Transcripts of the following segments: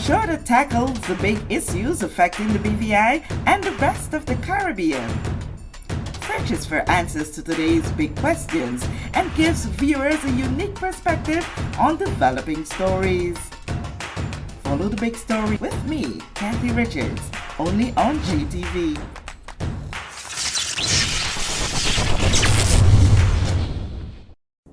show that tackles the big issues affecting the BVI and the rest of the Caribbean. Searches for answers to today's big questions and gives viewers a unique perspective on developing stories. Follow the big story with me, Kathy Richards, only on GTV.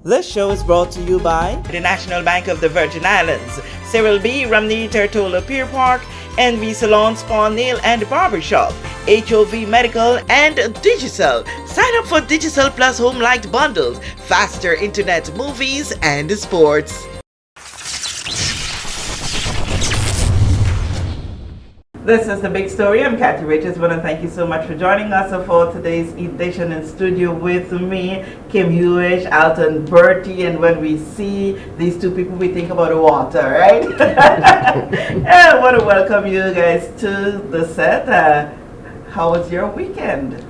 This show is brought to you by the National Bank of the Virgin Islands, Cyril B. Ramney Tertola Pier Park, NV Salon Spa Nail and Barbershop, HOV Medical, and Digicel. Sign up for Digicel Plus Home Light Bundles, faster internet, movies, and sports. This is The Big Story. I'm Kathy Richards. I want to thank you so much for joining us for today's edition in studio with me, Kim Hewish, Alton Bertie, and when we see these two people, we think about the water, right? I want to welcome you guys to the set. How was your weekend?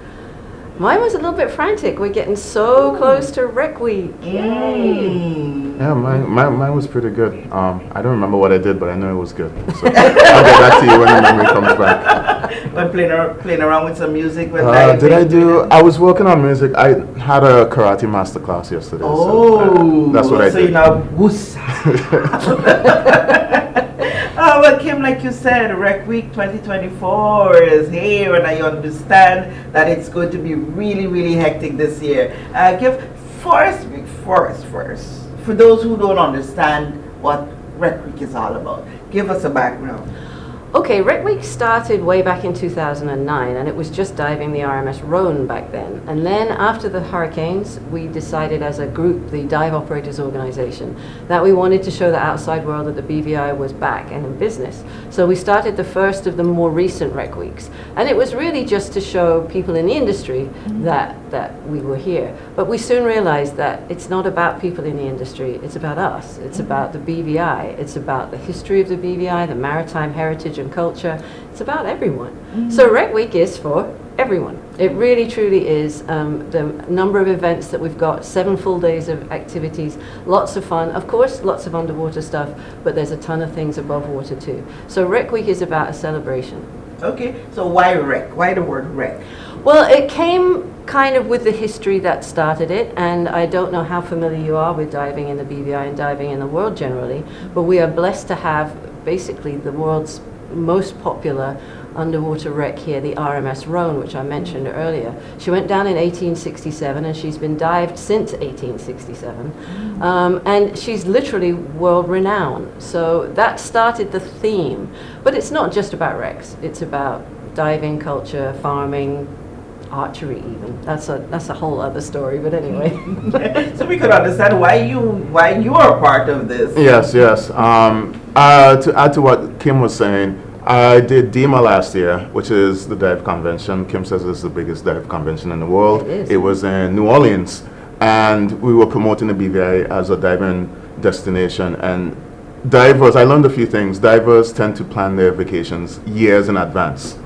Mine was a little bit frantic. We're getting so close to Wreck Week. Yay! Yeah, mine was pretty good. I don't remember what I did, but I know it was good. So I'll get back to you when the memory comes back. But playing around with some music. I was working on music. I had a karate master class yesterday. So that's what I did. So you know, whoos. Well, Kim, like you said, Wreck Week 2024 is here, and I understand that it's going to be really, really hectic this year. First, for those who don't understand what Wreck Week is all about, give us a background. Okay, Wreck Week started way back in 2009, and it was just diving the RMS Rhone back then. And then after the hurricanes, we decided as a group, the Dive Operators Organization, that we wanted to show the outside world that the BVI was back and in business. So we started the first of the more recent Wreck Weeks. And it was really just to show people in the industry that we were here. But we soon realized that it's not about people in the industry, it's about us. It's about the BVI. It's about the history of the BVI, the maritime heritage and culture. It's about everyone. So Wreck Week is for everyone. It really truly is. The number of events that we've got, 7 full days of activities, lots of fun, of course lots of underwater stuff, but there's a ton of things above water too. So Wreck Week is about a celebration. Okay, so why Wreck? Why the word Wreck? Well, it came kind of with the history that started it, and I don't know how familiar you are with diving in the BVI and diving in the world generally, but we are blessed to have basically the world's most popular underwater wreck here, the RMS Rhone, which I mentioned earlier. She went down in 1867, and she's been dived since 1867, and she's literally world renowned. So that started the theme, but it's not just about wrecks. It's about diving culture, farming, archery even. That's a whole other story, but anyway. So we could understand why you are part of this. Yes. To add to what Kim was saying, I did DEMA last year, which is the dive convention. Kim says it's the biggest dive convention in the world. It was in New Orleans, and we were promoting the BVI as a diving destination. And divers, I learned a few things. Divers tend to plan their vacations years in advance.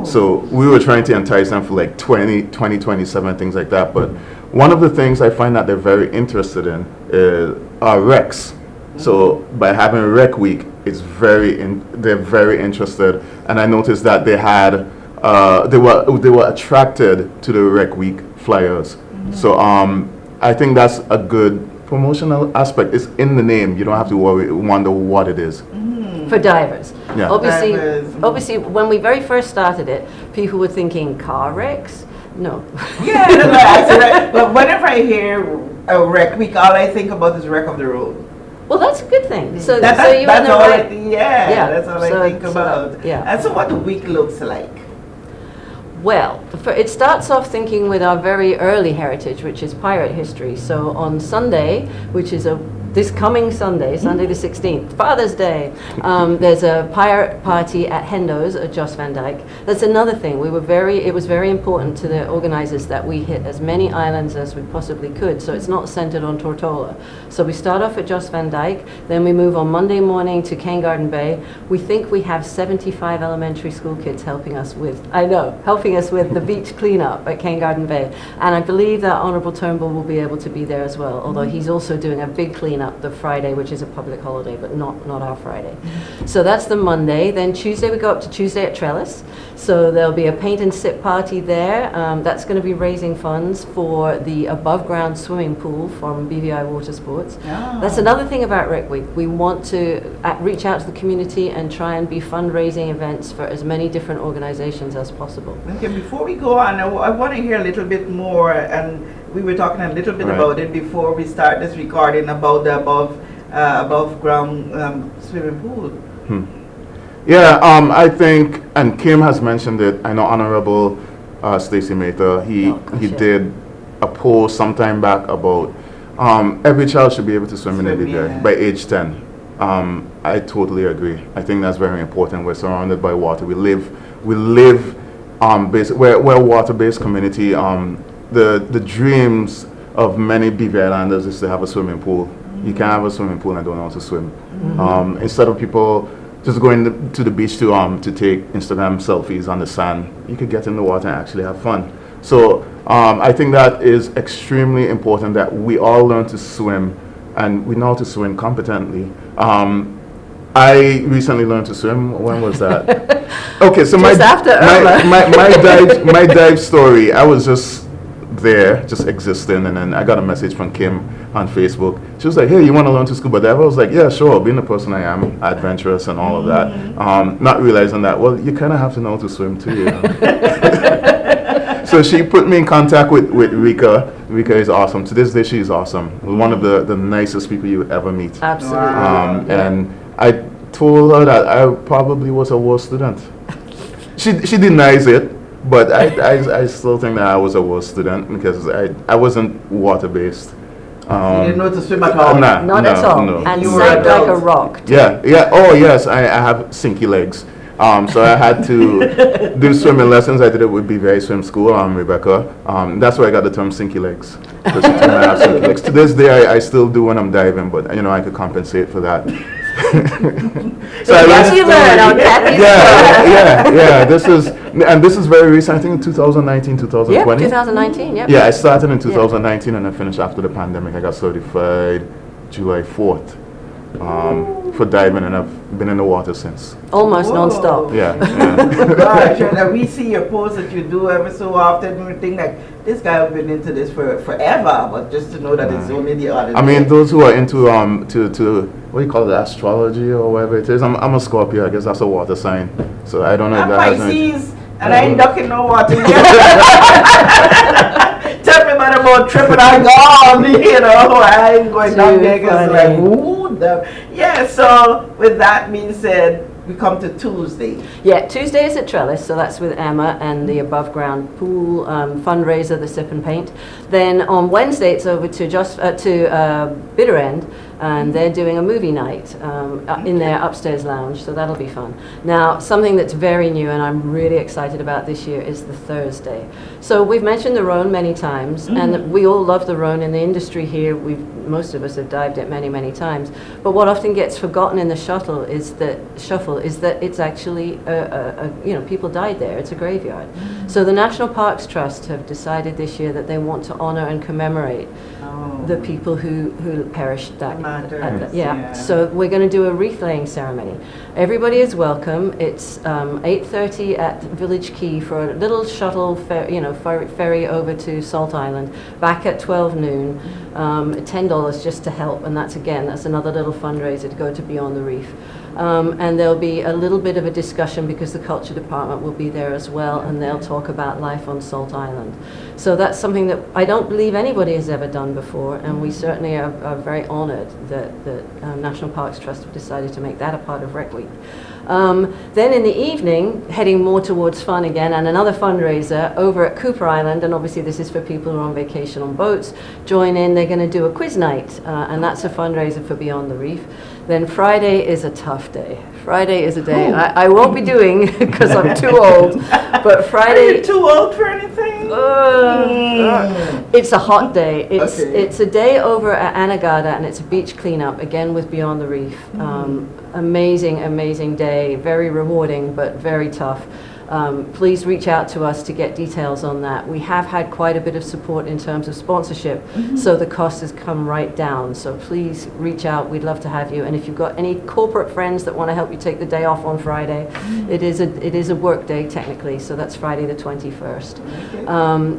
So we were trying to entice them for like 2027, things like that. But one of the things I find that they're very interested in are wrecks. So by having Wreck Week, they're very interested. And I noticed that they were attracted to the Wreck Week flyers. So I think that's a good promotional aspect. It's in the name. You don't have to wonder what it is. For divers. Yeah. Obviously, when we very first started it, people were thinking car wrecks. No. Yeah, right. But whenever I hear a Wreck Week, all I think about is Wreck of the Road. Well, that's a good thing. So that's all I think about. Yeah. And so what the week looks like? Well, it starts off thinking with our very early heritage, which is pirate history. So on Sunday, which is this coming Sunday, Sunday the 16th, Father's Day, there's a pirate party at Hendo's at Jos Van Dyke. That's another thing. It was very important to the organizers that we hit as many islands as we possibly could, so it's not centered on Tortola. So we start off at Jos Van Dyke, then we move on Monday morning to Cane Garden Bay. We think we have 75 elementary school kids helping us with the beach cleanup at Cane Garden Bay. And I believe that Honorable Turnbull will be able to be there as well, although he's also doing a big cleanup cleanup the Friday, which is a public holiday, but not our Friday. So that's the Monday. Then Tuesday, we go up to Tuesday at Trellis. So there'll be a paint and sip party there. That's going to be raising funds for the above ground swimming pool from BVI Water Sports. Oh. That's another thing about Rec Week. We want to reach out to the community and try and be fundraising events for as many different organizations as possible. Okay, before we go on, I want to hear a little bit more, and we were talking a little bit about it before we start this recording about the above ground swimming pool. Yeah, I think, and Kim has mentioned it, I know Honorable Stacey Mather, he did a post sometime back about every child should be able to swim in the Bvi by age 10. I totally agree. I think that's very important. We're surrounded by water. We live we're a water-based community. The dreams of many Bvi Islanders is to have a swimming pool. You can't have a swimming pool and don't know how to swim. Instead of people just going to the beach to take Instagram selfies on the sand, you could get in the water and actually have fun. So I think that is extremely important that we all learn to swim, and we know how to swim competently. I recently learned to swim. When was that? Okay, so my dive story, I was just there, just existing, and then I got a message from Kim on Facebook. She was like, "Hey, you want to learn to scuba dive?" I was like, "Yeah, sure." Being the person I am, adventurous and all of that, not realizing that, well, you kind of have to know how to swim too. You know? So she put me in contact with Rika. Rika is awesome. To this day, she is awesome. One of the nicest people you would ever meet. Absolutely. And I told her that I probably was a worse student. She denies it, but I still think that I was a worse student because I wasn't water-based. You didn't know to swim at all? Not at all. No. And sank like a rock. Too. Yeah. Oh, yes, I have sinky legs. So I had to do swimming lessons. I did it with Bvi Swim School, Rebecca. That's where I got the term sinky legs. Because I have sinky legs. To this day, I still do when I'm diving, but I could compensate for that. So yes, you learn on Kathy's yeah. This is very recent. I think in 2019, 2020. Yeah, 2019. Yep. Yeah, I started in 2019 and I finished after the pandemic. I got certified July 4th for diving, and I've been in the water since. Almost non-stop. Yeah. Gosh, and we see your posts that you do every so often, and we think like this guy has been into this for forever, but just to know that it's only the other. I mean, those who are into to what do you call it, astrology or whatever it is. I'm a Scorpio. I guess that's a water sign. So I don't know if that has anything. Pisces, and I ain't ducking no water yet. Tell me about tripping I gone, I ain't going down there because like, ooh, yeah, so with that being said, we come to Tuesday. Yeah, Tuesday is at Trellis, so that's with Emma and the above ground pool fundraiser, the Sip and Paint. Then on Wednesday it's over to Bitter End, and they're doing a movie night in their upstairs lounge, so that'll be fun. Now, something that's very new and I'm really excited about this year is the Thursday. So we've mentioned the Rhone many times, and we all love the Rhone in the industry here. Most of us have dived it many, many times. But what often gets forgotten in the shuffle is that it's actually people died there. It's a graveyard. So the National Parks Trust have decided this year that they want to honor and commemorate the people who perished that. So we're going to do a wreath laying ceremony. Everybody is welcome. It's 8:30 at Village Quay for a little shuttle ferry over to Salt Island, back at 12 noon. $10 just to help, and that's another little fundraiser to go to Beyond the Reef. And there'll be a little bit of a discussion because the culture department will be there as well, and they'll talk about life on Salt Island. So that's something that I don't believe anybody has ever done before, and we certainly are very honored that National Parks Trust have decided to make that a part of Rec Week. Then in the evening, heading more towards fun again, and another fundraiser over at Cooper Island, and obviously this is for people who are on vacation on boats. Join in, they're going to do a quiz night, and that's a fundraiser for Beyond the Reef. Then Friday is a tough day. Friday is a day I won't be doing because I'm too old, but Friday... Are you too old for anything? It's a hot day. It's a day over at Anegada, and it's a beach cleanup, again with Beyond the Reef. Amazing day, very rewarding, but very tough. please reach out to us to get details on that. We have had quite a bit of support in terms of sponsorship, so the cost has come right down. So please reach out. We'd love to have you. And if you've got any corporate friends that want to help you take the day off on Friday, it is a work day technically, so that's Friday the 21st.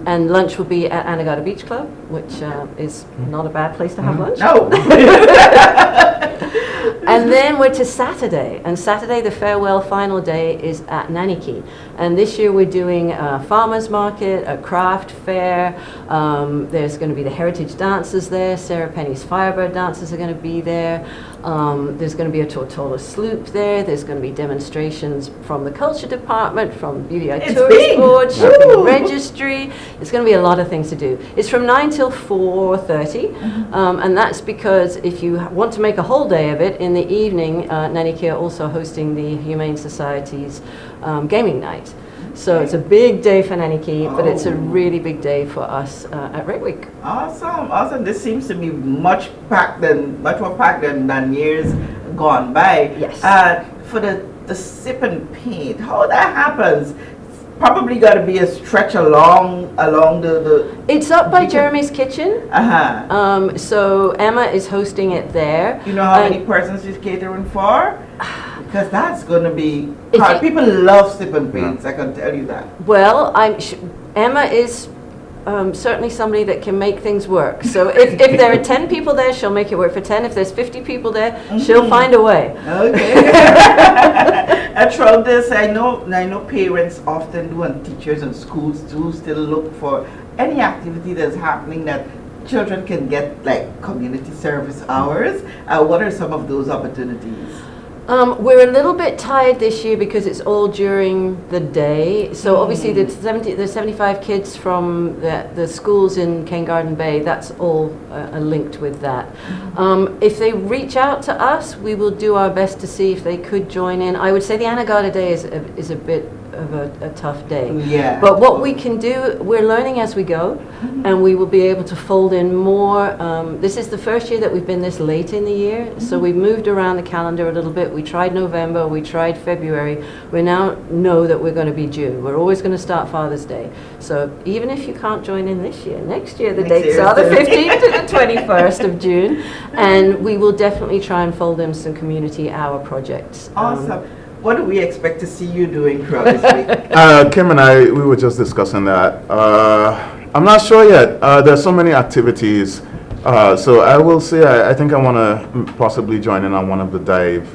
And lunch will be at Anegada Beach Club, which is not a bad place to have lunch. No. And then we're to Saturday, and Saturday, the farewell final day, is at Naniki. And this year we're doing a farmer's market, a craft fair. There's going to be the heritage dancers there. Sarah Penny's Firebird dancers are going to be there. There's going to be a Tortola sloop there. There's going to be demonstrations from the culture department, from BVI Tourist Board, Shopping Registry. There's going to be a lot of things to do. It's from 9 till 4:30, and that's because if you want to make a whole day of it, in the evening, Naniki are also hosting the Humane Society's gaming night. So it's a big day for Naniki, but it's a really big day for us at Red Week. Awesome. This seems to be much more packed than years gone by. Yes. For the sip and paint, how that happens? Probably got to be a stretch along the. It's up by Jeremy's Kitchen. So Emma is hosting it there. You know how many persons she's catering for? Because that's going to be hard. People love sip and paints, I can tell you that. Well, Emma is certainly somebody that can make things work. So if there are 10 people there, she'll make it work for 10. If there's 50 people there, she'll find a way. Okay. And throughout this, I know parents often do, and teachers and schools do still look for any activity that's happening that children can get, like community service hours. What are some of those opportunities? We're a little bit tired this year because it's all during the day. So obviously the 75 kids from the schools in Cane Garden Bay, that's all linked with that. If they reach out to us, we will do our best to see if they could join in. I would say the Anegada Day is a bit of a tough day. Yeah. But what we can do, we're learning as we go, and we will be able to fold in more. This is the first year that we've been this late in the year, so we've moved around the calendar a little bit. We tried November, we tried February. We now know that we're going to be June. We're always going to start Father's Day. So even if you can't join in this year, next year the dates are the 15th to the 21st of June, and we will definitely try and fold in some community hour projects. Awesome. What do we expect to see you doing throughout this week? Kim and I, we were just discussing that. I'm not sure yet. There's so many activities. So I will say, I think I want to possibly join in on one of the dive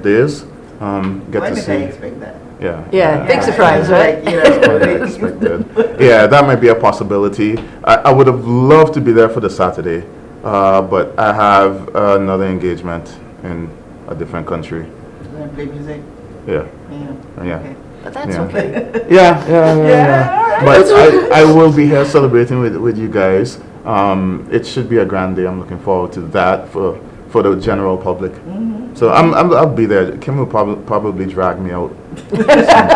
days. When did I expect that? Yeah. Big surprise, right? Yeah, that might be a possibility. I would have loved to be there for the Saturday, but I have another engagement in a different country. Play music? Yeah. Okay. But that's okay. Yeah. But I will be here celebrating with you guys. It should be a grand day. I'm looking forward to that for the general public. So I'll be there. Kim will probably drag me out at some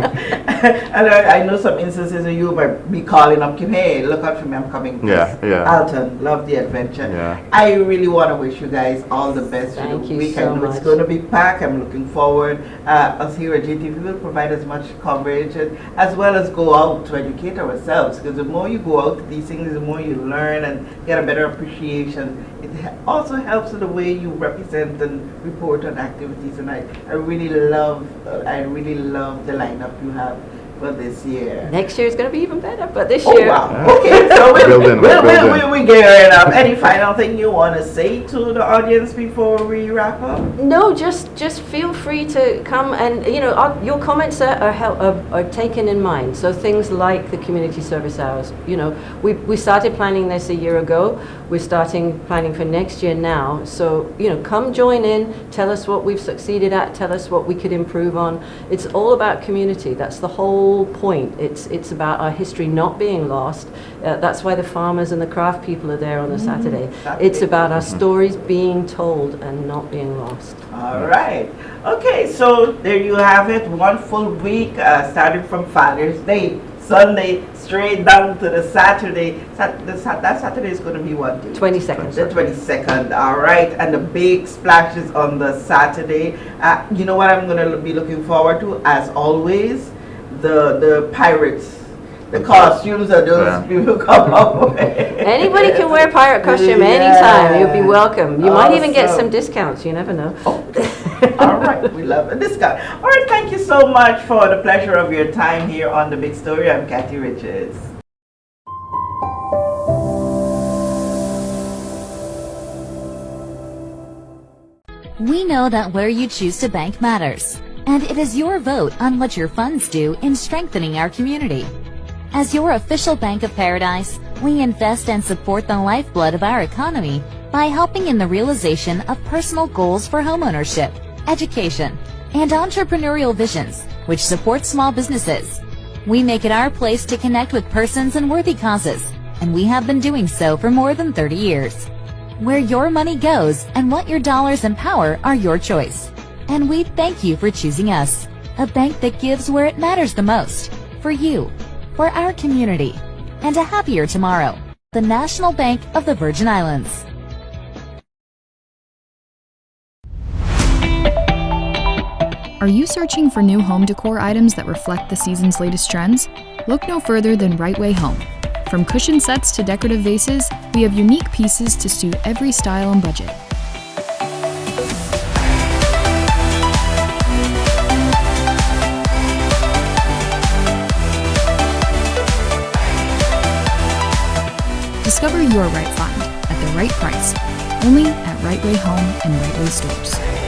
point. And I know some instances of you might be calling up Kim, hey, look out for me, I'm coming. Yeah. Alton, love the adventure. Yeah. I really want to wish you guys all the best for the week. I know it's going to be packed. I'm looking forward. Us here at JTV will provide as much coverage as well as go out to educate ourselves, because the more you go out to these things, the more you learn and get a better appreciation. It also helps in the way you represent and report on activities, and I really love the lineup you have for this year. Next year is going to be even better, but this year. Oh wow! Okay, so we're gearing up. Any final thing you want to say to the audience before we wrap up? No, just feel free to come, and your comments are taken in mind. So things like the community service hours. We started planning this a year ago. We're starting planning for next year now. So come join in. Tell us what we've succeeded at. Tell us what we could improve on. It's all about community. That's the whole point. It's about our history not being lost. That's why the farmers and the craft people are there on a Saturday. It's about our stories being told and not being lost. All right. Okay, so there you have it. One full week, starting from Father's Day, Sunday straight down to the Saturday. That Saturday is going to be what day? 22nd. The 22nd, all right. And the big splash is on the Saturday. You know what I'm going to be looking forward to, as always? The pirates. The costumes that those people come up with. Anybody can wear a pirate costume anytime. You'll be welcome. You might even get some discounts. You never know. All right, we love a discount. All right, thank you so much for the pleasure of your time here on The Big Story. I'm Kathy Richards. We know that where you choose to bank matters, and it is your vote on what your funds do in strengthening our community. As your official Bank of Paradise, we invest and support the lifeblood of our economy by helping in the realization of personal goals for homeownership, education, and entrepreneurial visions, which support small businesses. We make it our place to connect with persons and worthy causes, and we have been doing so for more than 30 years. Where your money goes and what your dollars empower are your choice. And we thank you for choosing us, a bank that gives where it matters the most, for you, for our community, and a happier tomorrow. The National Bank of the Virgin Islands. Are you searching for new home decor items that reflect the season's latest trends? Look no further than Right Way Home. From cushion sets to decorative vases, we have unique pieces to suit every style and budget. Discover your right find at the right price, only at Right Way Home and Right Way Stores.